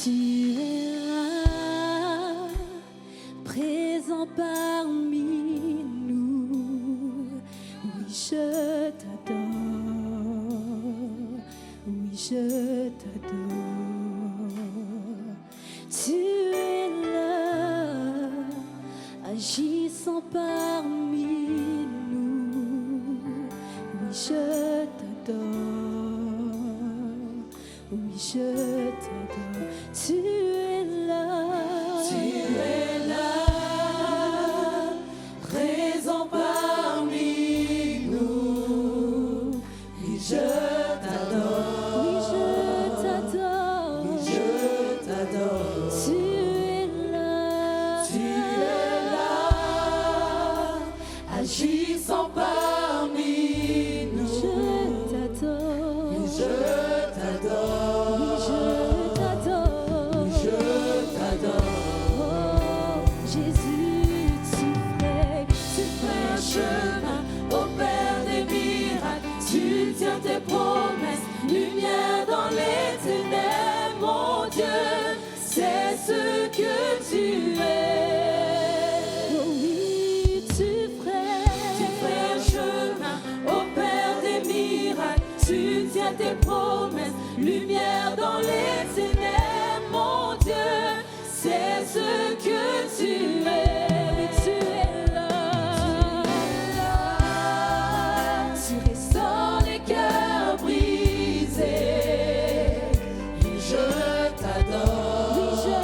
Tu es là, présent parmi nous. Oui, je t'adore. Oui, je t'adore. Tu es là, agissant parmi nous. Oui, je t'adore. Oui, je t'adore. Tu es là. Tu es là, présent parmi nous. Oui, je t'adore. Oui, je t'adore. Oui, je t'adore. Tu es là. Tu es là, agissant parmi nous. Je t'adore. Oui, je t'adore. Oui, je t'adore. Oui, je t'adore. Oh, Jésus, tu fais un chemin, opère des miracles. Tu tiens tes promesses, lumière dans les ténèbres. Mon Dieu, c'est ce que tu es. Oh oui, tu ferais un chemin, opère des miracles. Tu tiens tes promesses, lumière dans les ténèbres. Mon Dieu, c'est ce que tu es. Oui, tu es là. Tu restaures les cœurs brisés. Oui, je t'adore. Oui, je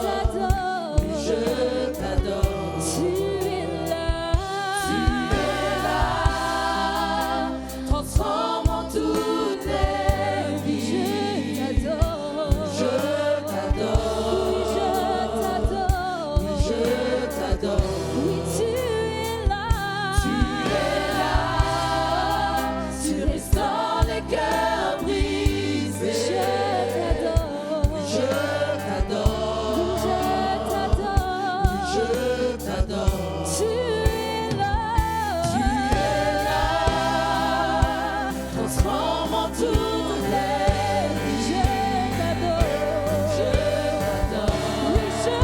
t'adore. Oui, je t'adore. Tu es là. Tu es là, transformant toutes les vies. Je t'adore. Je t'adore. Oui, je t'adore. Oui, je t'adore. Oui, tu es là. Tu es là, tu restaures les cœurs brisés. Je t'adore. Oui, je t'adore. Oui, je t'adore. Oui, je t'adore. Tu es là. Tu es là, transformant toutes les vies. Je t'adore. Je t'adore. Oui, je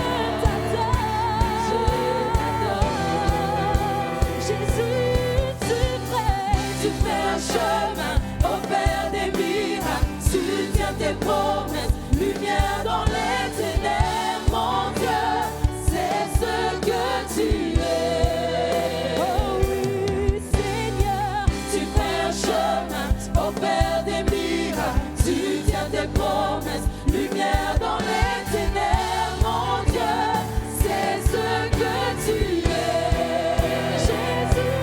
t'adore. Je t'adore. Jésus, tu fais un chemin, opère des miracles. Tu tiens tes promesses, lumière dans les ténèbres. Mon Dieu, c'est ce que tu es. Oh oui, Seigneur, tu fais un chemin, opère des miracles. Tu tiens tes promesses, lumière dans les ténèbres. Mon Dieu, c'est ce que tu es. Jésus,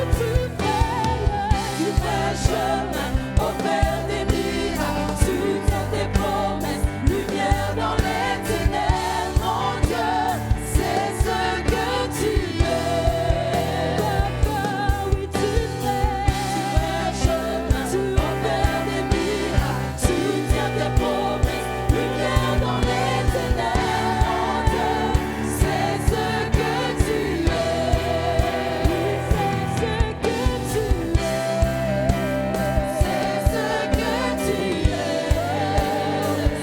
tu fais un chemin, opère des miracles. Tu tiens tes promesses, lumière dans les ténèbres. Mon Dieu, c'est ce que tu es. Papa, oui, tu fais un chemin, tu opères des miracles. Tu tiens tes promesses, lumière dans les ténèbres. Mon Dieu, c'est ce que tu es. Oui, c'est ce que tu es. C'est ce que tu es.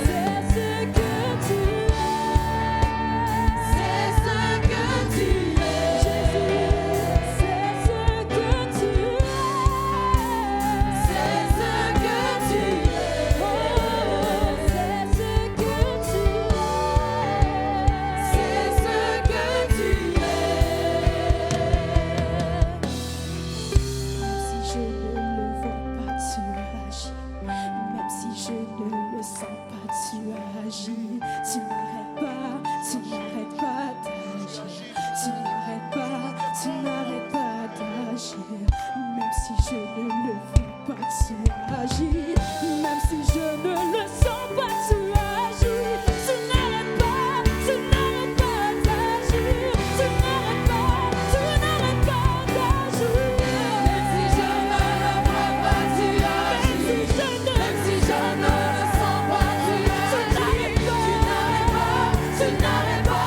C'est ce que tu es. C'est ce que tu es. Jésus, c'est ce que tu es. C'est ce que tu es. Oh, c'est ce que tu es. C'est ce que tu es. Même si je ne le vois pas, tu agis. Même si je ne le sens pas, tu agis. Tu n'arrêtes pas d'agir. Tu n'arrêtes pas d'agir. Même si je ne le vois pas, tu agis. Même si je ne le sens pas, tu agis. Tu n'arrêtes pas d'agir. Tu n'arrêtes pas d'agir. Même si je ne le vois pas, tu agis. Même si je ne le sens pas, tu agis. Tu n'arrêtes pas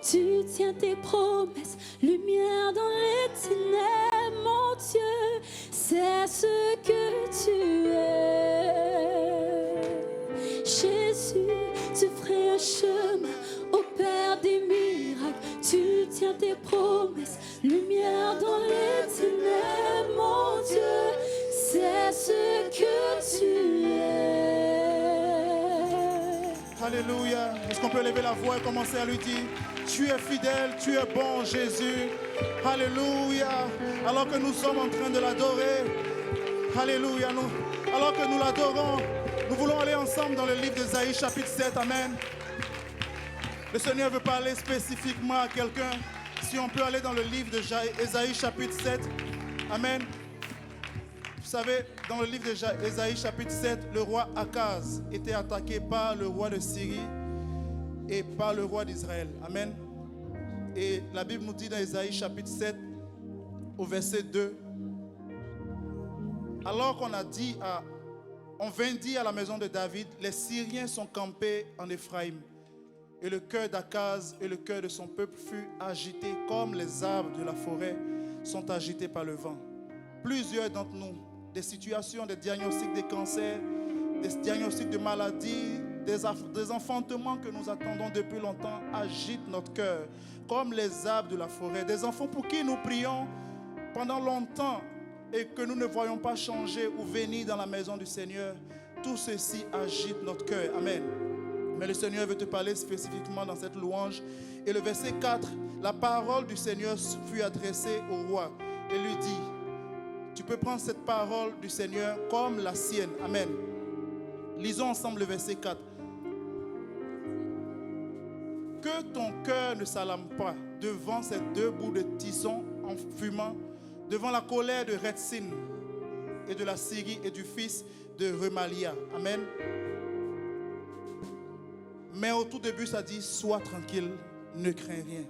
tu tiens tes promesses, lumière dans les ténèbres, mon Dieu, c'est ce que tu es. Jésus, tu ferais un chemin au Père des miracles, tu tiens tes promesses, lumière dans les ténèbres, mon Dieu, c'est ce que tu es. Alléluia. Est-ce qu'on peut lever la voix et commencer à lui dire, tu es fidèle, tu es bon, Jésus. Alléluia. Alors que nous sommes en train de l'adorer, alléluia, alors que nous l'adorons, nous voulons aller ensemble dans le livre d'Ésaïe chapitre 7. Amen. Le Seigneur veut parler spécifiquement à quelqu'un. Si on peut aller dans le livre d'Ésaïe chapitre 7. Amen. Vous savez, dans le livre d'Ésaïe chapitre 7, le roi Akaz était attaqué par le roi de Syrie et par le roi d'Israël. Amen. Et la Bible nous dit dans Ésaïe chapitre 7, au verset 2, alors qu'on vint dire à la maison de David, les Syriens sont campés en Éphraïm. Et le cœur d'Akaz et le cœur de son peuple fut agité comme les arbres de la forêt sont agités par le vent. Plusieurs d'entre nous, des situations, des diagnostics de cancer, des diagnostics de maladies, des enfantements que nous attendons depuis longtemps agitent notre cœur comme les arbres de la forêt. Des enfants pour qui nous prions pendant longtemps et que nous ne voyons pas changer ou venir dans la maison du Seigneur. Tout ceci agite notre cœur. Amen. Mais le Seigneur veut te parler spécifiquement dans cette louange. Et le verset 4, la parole du Seigneur fut adressée au roi et lui dit, tu peux prendre cette parole du Seigneur comme la sienne. Amen. Lisons ensemble le verset 4. Que ton cœur ne s'alarme pas devant ces deux bouts de tisson en fumant, devant la colère de Retsin et de la Syrie et du fils de Remalia. Amen. Mais au tout début, ça dit, sois tranquille, ne crains rien.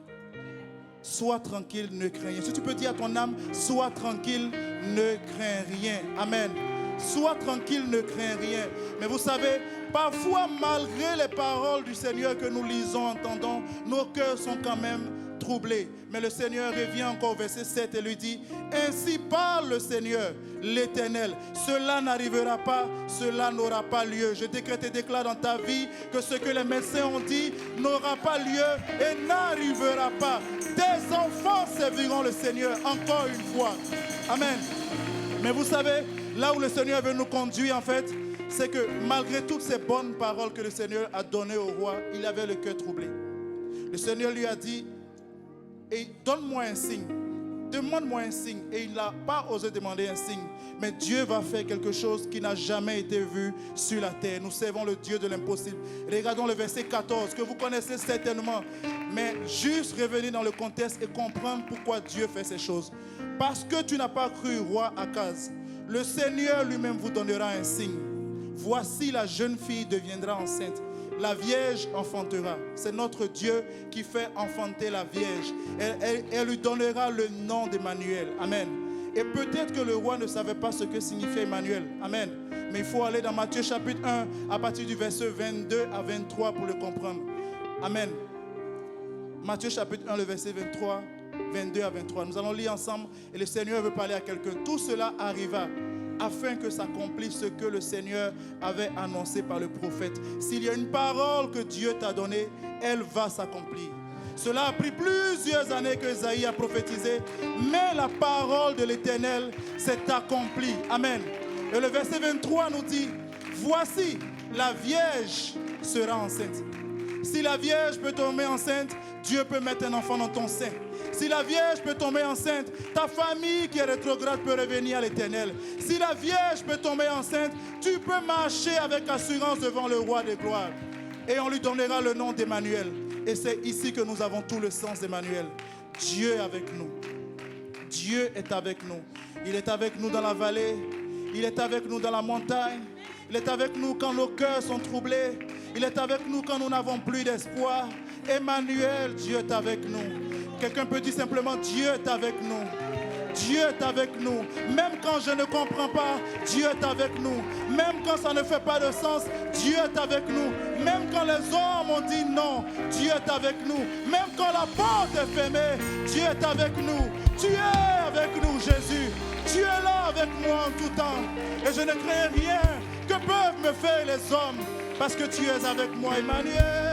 Sois tranquille, ne crains rien. Si tu peux dire à ton âme, sois tranquille, ne crains rien. Amen. Sois tranquille, ne crains rien. Mais vous savez, parfois, malgré les paroles du Seigneur que nous lisons, entendons, nos cœurs sont quand même troublés. Mais le Seigneur revient encore au verset 7 et lui dit, ainsi parle le Seigneur, l'Éternel. Cela n'arrivera pas, cela n'aura pas lieu. Je décrète et déclare dans ta vie que ce que les médecins ont dit n'aura pas lieu et n'arrivera pas. Tes enfants serviront le Seigneur encore une fois. Amen. Mais vous savez, là où le Seigneur veut nous conduire en fait, c'est que malgré toutes ces bonnes paroles que le Seigneur a données au roi, il avait le cœur troublé. Le Seigneur lui a dit, et donne-moi un signe, demande-moi un signe. Et il n'a pas osé demander un signe. Mais Dieu va faire quelque chose qui n'a jamais été vu sur la terre. Nous servons le Dieu de l'impossible. Regardons le verset 14, que vous connaissez certainement. Mais juste revenir dans le contexte et comprendre pourquoi Dieu fait ces choses. Parce que tu n'as pas cru, roi Akaz, le Seigneur lui-même vous donnera un signe. Voici, la jeune fille deviendra enceinte. La Vierge enfantera. C'est notre Dieu qui fait enfanter la Vierge. Elle lui donnera le nom d'Emmanuel. Amen. Et peut-être que le roi ne savait pas ce que signifiait Emmanuel. Amen. Mais il faut aller dans Matthieu chapitre 1 à partir du verset 22 à 23 pour le comprendre. Amen. Matthieu chapitre 1, le verset 23, 22 à 23. Nous allons lire ensemble et le Seigneur veut parler à quelqu'un. Tout cela arriva afin que s'accomplisse ce que le Seigneur avait annoncé par le prophète. S'il y a une parole que Dieu t'a donnée, elle va s'accomplir. Cela a pris plusieurs années que Isaïe a prophétisé, mais la parole de l'Éternel s'est accomplie. Amen. Et le verset 23 nous dit, voici, la Vierge sera enceinte. Si la Vierge peut tomber enceinte, Dieu peut mettre un enfant dans ton sein. Si la Vierge peut tomber enceinte, ta famille qui est rétrograde peut revenir à l'Éternel. Si la Vierge peut tomber enceinte, tu peux marcher avec assurance devant le roi des gloires. Et on lui donnera le nom d'Emmanuel. Et c'est ici que nous avons tout le sens d'Emmanuel. Dieu est avec nous. Dieu est avec nous. Il est avec nous dans la vallée. Il est avec nous dans la montagne. Il est avec nous quand nos cœurs sont troublés. Il est avec nous quand nous n'avons plus d'espoir. Emmanuel, Dieu est avec nous. Quelqu'un peut dire simplement, Dieu est avec nous. Dieu est avec nous. Même quand je ne comprends pas, Dieu est avec nous. Même quand ça ne fait pas de sens, Dieu est avec nous. Même quand les hommes ont dit non, Dieu est avec nous. Même quand la porte est fermée, Dieu est avec nous. Tu es avec nous, Jésus. Tu es là avec moi en tout temps. Et je ne crains rien que peuvent me faire les hommes, parce que tu es avec moi, Emmanuel.